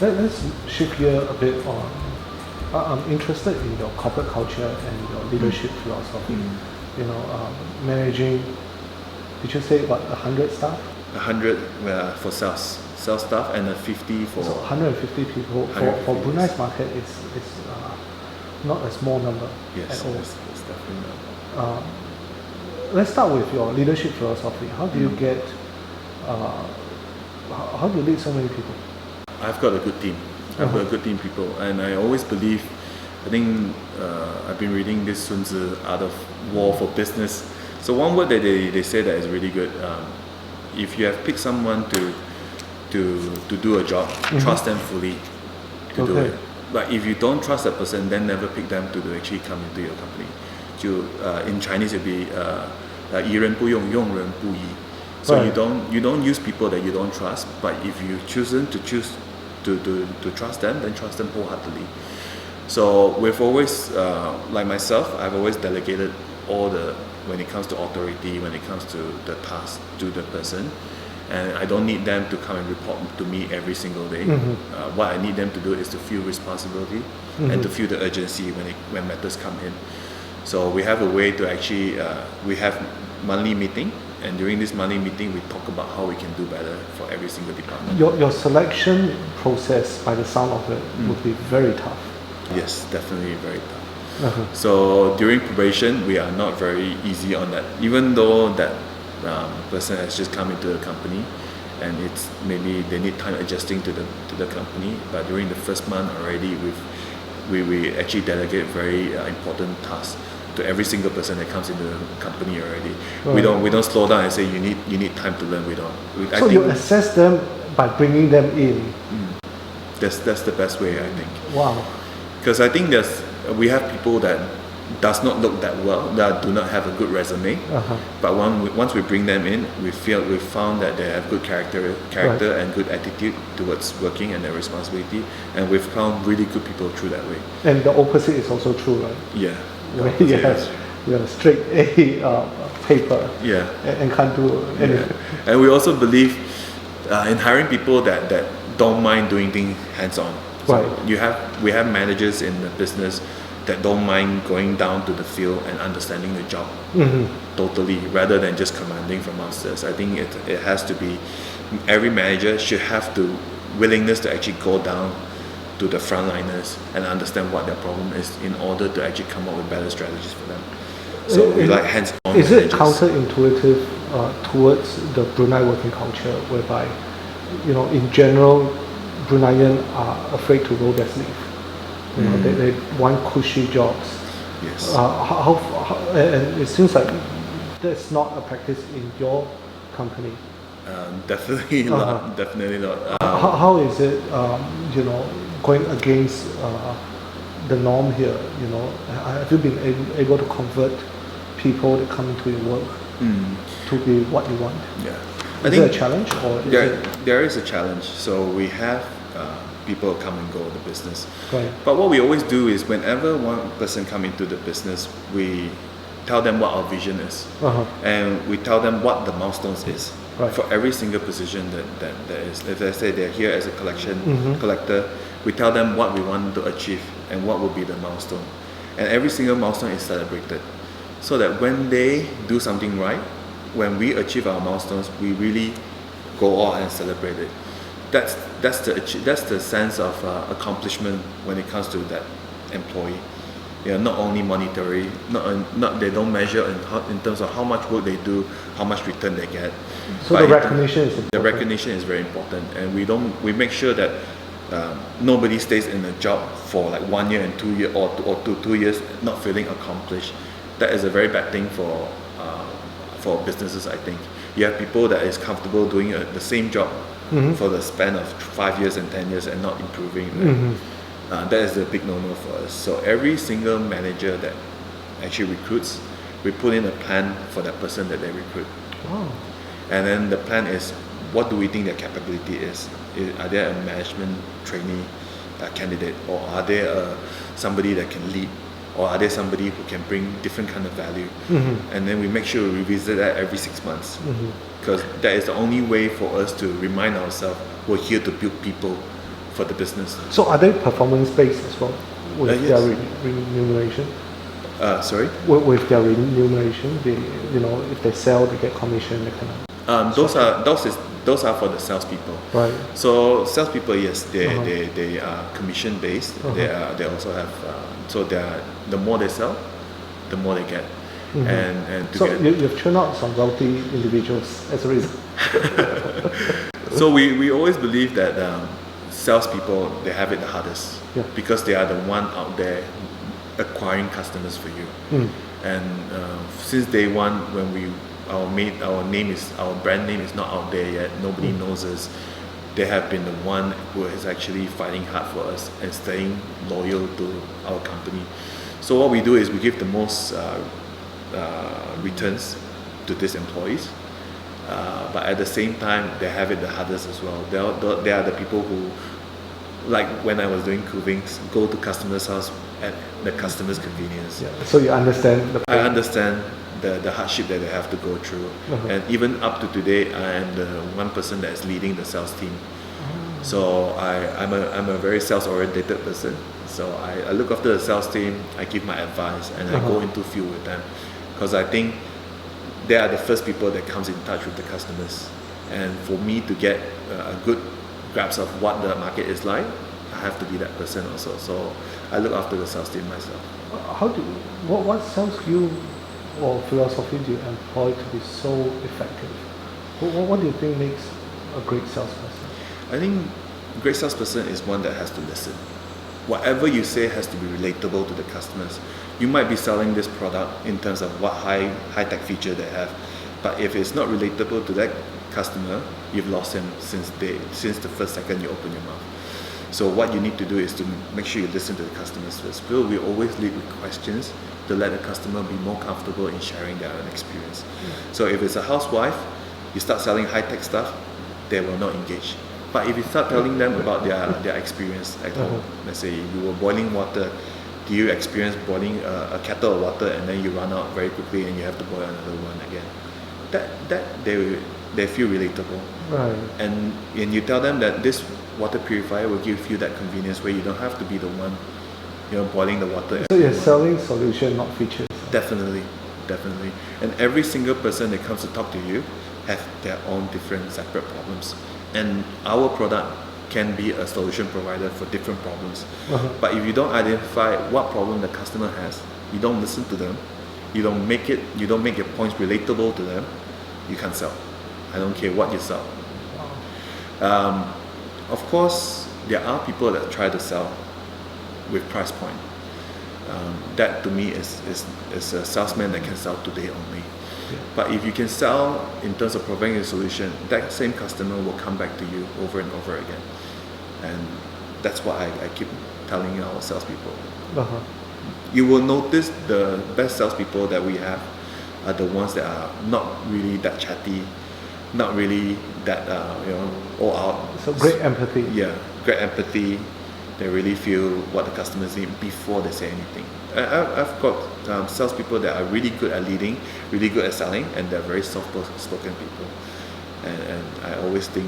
Let's shift gear a bit on. I'm interested in your corporate culture and your leadership philosophy. Managing. Did you say about 100 staff? 100 for sales staff and 50 for. So 150 people for Brunei's market is not a small number yes, at all. It's definitely not. Let's start with your leadership philosophy. How do you get? How do you lead so many people? I've got a good team. I've got a good team of people, and I always believe. I think I've been reading this Sun Tzu Art of War for Business. So one word that they say that is really good. If you have picked someone to do a job, trust them fully to do it. But if you don't trust that person, then never pick them to actually come into your company. In Chinese it'd be 疑人不用，用人不疑. So you don't use people that you don't trust, but if you choose to trust them, then trust them wholeheartedly. So we've always, like myself, I've always delegated when it comes to authority, when it comes to the task to the person, and I don't need them to come and report to me every single day. What I need them to do is to feel responsibility and to feel the urgency when matters come in. So we have a way to actually, we have monthly meeting, and during this monthly meeting we talk about how we can do better for every single department. Your selection process, by the sound of it, would be very tough. Yes, definitely very tough. So during probation, we are not very easy on that. Even though that person has just come into the company, and it's maybe they need time adjusting to the company. But during the first month already, we actually delegate very important tasks to every single person that comes into the company already. We don't slow down and say you need time to learn. We don't. So you assess them by bringing them in. That's the best way, I think. Wow. Because I think we have people that does not look that well, that do not have a good resume. But once we bring them in, we found that they have good character and good attitude towards working and their responsibility, and we've found really good people through that way. And the opposite is also true, right? Yeah. You have a straight A paper. Yeah. And can't do anything. Yeah. And we also believe in hiring people that don't mind doing things hands-on. So we have managers in the business that don't mind going down to the field and understanding the job totally, rather than just commanding from upstairs. I think it has to be, every manager should have the willingness to actually go down to the frontliners and understand what their problem is in order to actually come up with better strategies for them. So we like hands-on. Is it counterintuitive towards the Brunei working culture, whereby, in general, Bruneian are afraid to roll their sleeve? They want cushy jobs. Yes. And it seems like that's not a practice in your company. Definitely not. Definitely not. How is it, going against the norm here? Have you been able to convert people that come into your work to be what you want? Yeah. Is it a challenge, or there is a challenge. So we have people come and go in the business. Right. But what we always do is, whenever one person come into the business, we tell them what our vision is, and we tell them what the milestones is for every single position that is. If they say they're here as a collector, we tell them what we want to achieve and what will be the milestone, and every single milestone is celebrated, so that when they do something right, when we achieve our milestones, we really go all and celebrate it. That's the sense of accomplishment when it comes to that employee. Not only monetary, they don't measure in terms of how much work they do, how much return they get. So the recognition is important. The recognition is very important, and we make sure that nobody stays in a job for like 1 year and 2 years or 2 years not feeling accomplished. That is a very bad thing for businesses, I think. You have people that is comfortable doing the same job for the span of 5 years and 10 years and not improving. That is a big no-no for us. So every single manager that actually recruits, we put in a plan for that person that they recruit. Wow. And then the plan is, what do we think their capability is? Are they a management trainee candidate, or are they somebody that can lead, or are they somebody who can bring different kind of value? And then we make sure we revisit that every 6 months, because that is the only way for us to remind ourselves we're here to build people for the business. So are they performance based as well with Yes. their remuneration? Sorry? With their remuneration, they, you know, if they sell, they get commission, that kind of. Those are for the salespeople. Right. So salespeople, yes, Uh-huh. they are commission based. Uh-huh. They also have the more they sell, the more they get. Mhm. And to So get, you've churned out some wealthy individuals as a result. so we always believe that salespeople, they have it the hardest, Yeah. because they are the one out there acquiring customers for you. Mm. And since day one, when our brand name is not out there yet, nobody knows us, they have been the one who is actually fighting hard for us and staying loyal to our company. So what we do is we give the most returns to these employees, but at the same time they have it the hardest as well. They are the people who, like when I was doing cooking, go to customers' house at the customer's convenience. Yeah. So you understand the I pain. understand the hardship that they have to go through, Uh-huh. and even up to today, I am the one person that is leading the sales team. So I'm a very sales oriented person. So I look after the sales team. I give my advice, and I go Uh-huh. into field with them, because I think they are the first people that comes in touch with the customers. And for me to get a good grasp of what the market is like, I have to be that person also. So I look after the sales team myself. What sales skill or philosophy do you employ to be so effective? What do you think makes a great salesperson? I think a great salesperson is one that has to listen. Whatever you say has to be relatable to the customers. You might be selling this product in terms of what high tech feature they have, but if it's not relatable to that customer, you've lost him since the first second you open your mouth. So what you need to do is to make sure you listen to the customers first. We always lead with questions to let the customer be more comfortable in sharing their own experience. So if it's a housewife, you start selling high tech stuff, they will not engage. But if you start telling them about their experience at home, let's say you were boiling water, do you experience boiling a kettle of water and then you run out very quickly and you have to boil another one again? That they feel relatable. Right. And you tell them that this water purifier will give you that convenience where you don't have to be the one, boiling the water. So you're selling solution, not features. Definitely. And every single person that comes to talk to you have their own different separate problems. And our product can be a solution provider for different problems. Uh-huh. But if you don't identify what problem the customer has, you don't listen to them, you don't make your points relatable to them, you can't sell. I don't care what you sell. Of course, there are people that try to sell with price point. That to me is a salesman that can sell today only. Yeah. But if you can sell in terms of providing a solution, that same customer will come back to you over and over again. And that's what I keep telling our salespeople. Uh-huh. You will notice the best salespeople that we have are the ones that are not really that chatty, not really that all out. So great empathy. Yeah, great empathy. They really feel what the customers need before they say anything. I've got salespeople that are really good at leading, really good at selling, and they're very soft-spoken people. And I always think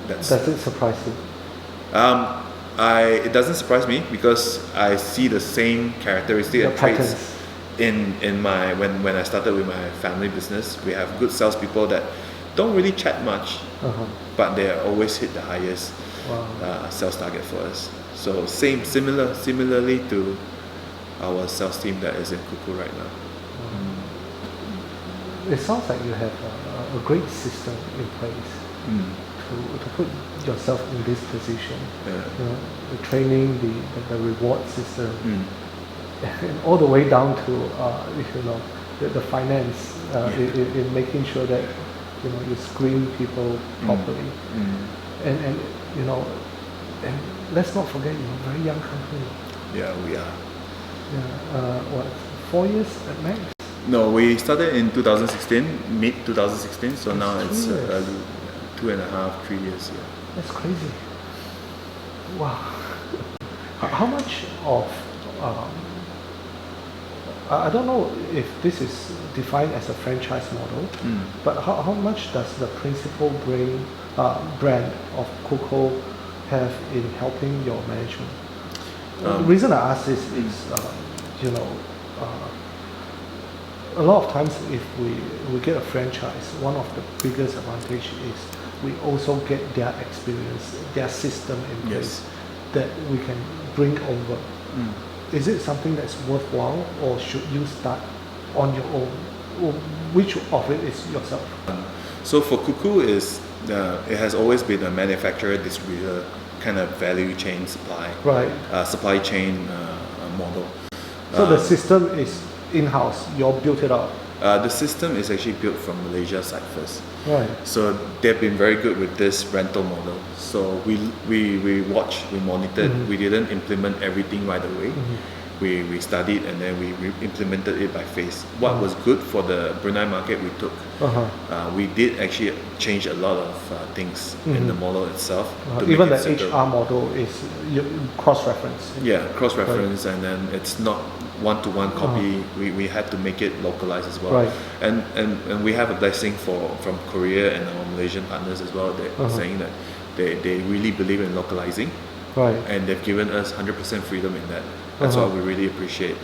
that's. Does it surprise you? It doesn't surprise me because I see the same characteristic and traits in my when I started with my family business. We have good salespeople that don't really chat much, but they always hit the highest sales target for us. So similarly to our sales team that is in Cuckoo right now. It sounds like you have a great system in place to put yourself in this position. Yeah. The training, the reward system, and all the way down to the finance in making sure that you screen people properly. And let's not forget you're a very young company. Yeah, we are. What, 4 years at max? No, we started in 2016, mid 2016. So now it's 2.5, 3 years. Yeah. That's crazy. Wow. How much of I don't know if this is defined as a franchise model, but how much does the principal brand of Cuckoo have in helping your management? The reason I ask this is, you know, a lot of times if we get a franchise, one of the biggest advantage is we also get their experience, their system in place that we can bring over. Is it something that's worthwhile, or should you start on your own? Or which of it is yourself? So for Cuckoo is it has always been a manufacturer distributor kind of value chain supply chain model. So the system is in-house, you all built it out? The system is actually built from Malaysia side first. Right. So they've been very good with this rental model. So we watched, we monitored, we didn't implement everything right away. We studied and then we implemented it by phase. What was good for the Brunei market we took. We did actually change a lot of things in the model itself. Even the HR model is cross-reference. Yeah, cross-reference, and then it's not one-to-one copy. We had to make it localized as well. Right. And we have a blessing from Korea and our Malaysian partners as well. They're saying that they really believe in localizing. Right. And they've given us 100% freedom in that. That's what we really appreciate.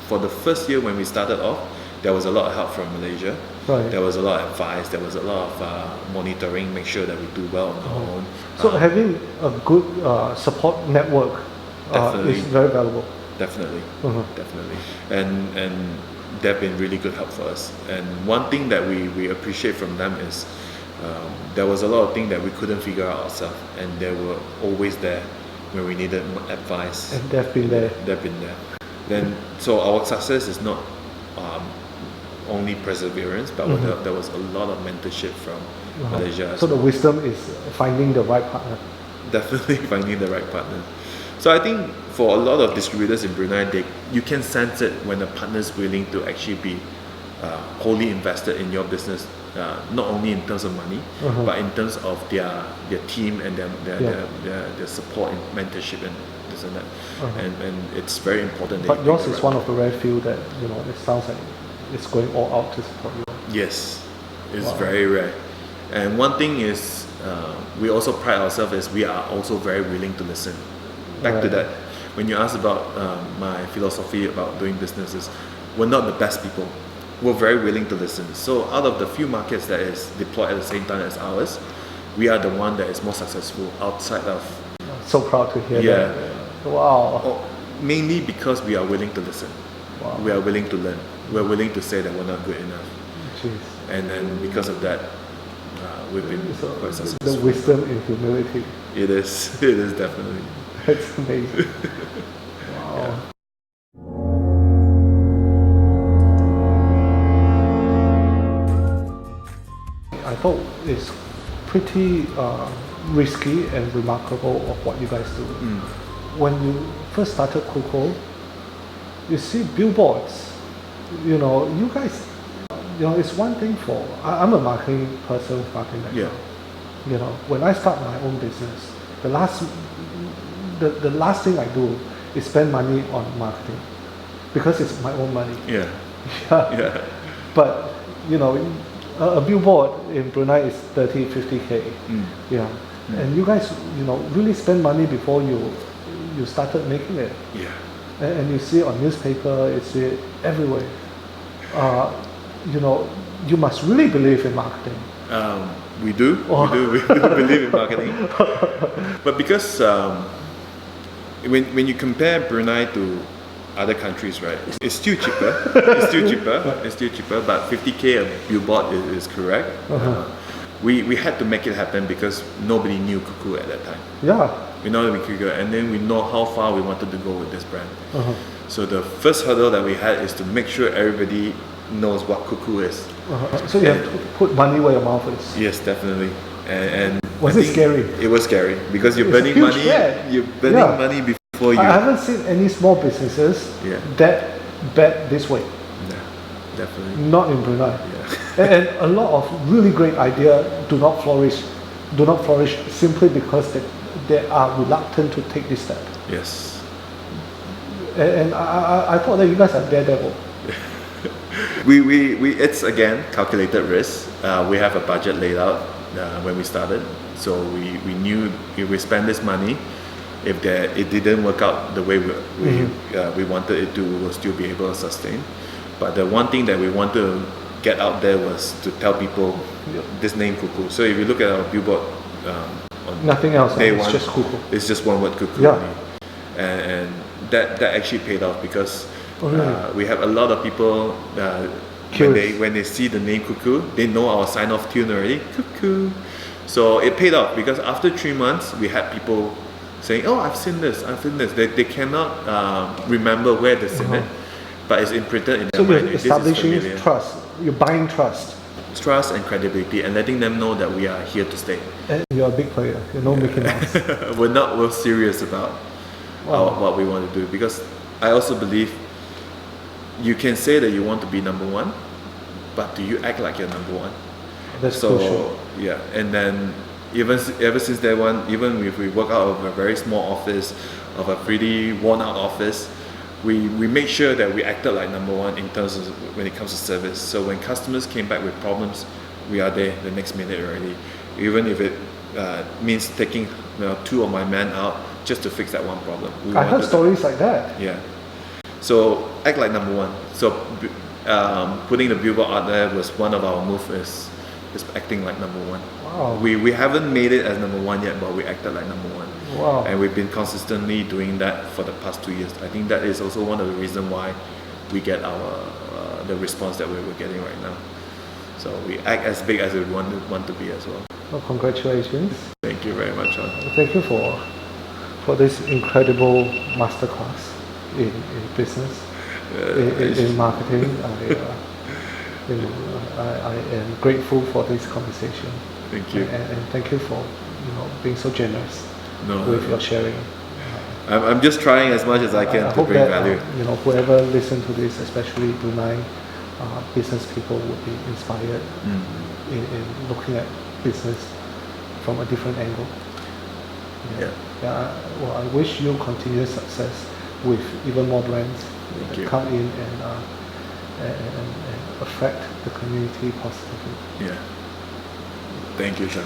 For the first year when we started off, there was a lot of help from Malaysia. Right. There was a lot of advice. There was a lot of monitoring, make sure that we do well on our own. So having a good support network is very valuable. Definitely, definitely. And they've been really good help for us. And one thing that we appreciate from them is there was a lot of things that we couldn't figure out ourselves, and they were always there when we needed advice. And they've been there. They've been there. Then, so our success is not only perseverance, but there was a lot of mentorship from Malaysia. So the wisdom is finding the right partner. Definitely finding the right partner. So I think for a lot of distributors in Brunei, you can sense it when a partner is willing to actually be wholly invested in your business, not only in terms of money, but in terms of their team and their support and mentorship and this and that. And it's very important. But yours is one of the rare few that, you know, it sounds like it's going all out to support you. Yes, it's very rare. And one thing is, we also pride ourselves as we are also very willing to listen. Back to that, when you ask about my philosophy about doing businesses, we're not the best people. We're very willing to listen. So out of the few markets that is deployed at the same time as ours, we are the one that is more successful outside of. So proud to hear that. Wow. Mainly because we are willing to listen. Wow. We are willing to learn. We're willing to say that we're not good enough. Jeez. And then because of that, we've been quite successful. The wisdom in humility. It is. It is definitely. That's amazing. Wow. I thought it's pretty risky and remarkable of what you guys do. When you first started Cuckoo, you see billboards. You know, you guys, you know, it's one thing for, I'm a marketing person, marketing background. You know, when I start my own business, the last thing I do is spend money on marketing because it's my own money. Yeah. But, you know, a billboard in Brunei is 30, 50K. Yeah. And you guys, you know, really spend money before you started making it. Yeah. And you see it on newspaper, you see it everywhere. You know, you must really believe in marketing. We do. We do believe in marketing. But because when you compare Brunei to other countries, right, it's still cheaper. It's still cheaper. But 50K a billboard is correct. We had to make it happen because nobody knew Cuckoo at that time. Yeah. We know that we could go, and then we know how far we wanted to go with this brand. So the first hurdle that we had is to make sure everybody knows what Cuckoo is. So you have to put money where your mouth is. Yes, definitely. And was it scary? It was scary because you're burning money. You're burning money before you. I haven't seen any small businesses that bet this way. Yeah, definitely. Not in Brunei. Yeah. And a lot of really great ideas do not flourish simply because they are reluctant to take this step. Yes. And I thought that you guys are daredevil. We it's again calculated risk. We have a budget laid out. when we started. So we knew if we spend this money, if it didn't work out the way we wanted it to, we'll still be able to sustain. But the one thing that we want to get out there was to tell people this name Cuckoo. So if you look at our billboard, on Nothing else. day It's one, just Cuckoo. it's just one word Cuckoo. Yeah. Only. And that actually paid off because really? we have a lot of people when they see the name Cuckoo, they know our sign off tune already, Cuckoo. So it paid off because after 3 months we had people saying, oh, I've seen this. They cannot remember where they seen it, but it's imprinted in their So you're mind. establishing trust. You're buying trust. Trust and credibility, and letting them know that we are here to stay. And you're a big player. You're no Mickey Mouse. We're serious about what we want to do, because I also believe you can say that you want to be number one, but do you act like you're number one? That's so crucial. yeah, and then ever since day one, even if we work out of a very small office, of a pretty worn out office, we make sure that we acted like number one in terms of when it comes to service. So when customers came back with problems, we are there the next minute already, even if it means taking 2 of my men out just to fix that one problem. I heard stories like that. Yeah. So act like number one. So putting the billboard out there was one of our moves, is acting like number one. Wow. We haven't made it as number one yet, but we acted like number one. Wow. And we've been consistently doing that for the past 2 years. I think that is also one of the reasons why we get the response that we're getting right now. So we act as big as we want to be as well. Well, congratulations. Thank you very much, Shaun. Thank you for this incredible masterclass in business, in marketing. I am grateful for this conversation. Thank you. And thank you for being so generous with your sharing. I'm just trying as much as I can to bring value. Whoever listen to this, especially Brunei business people, would be inspired in looking at business from a different angle. Well, I wish you continuous success with even more brands that come in and affect the community positively. Yeah. Thank you, Shaun.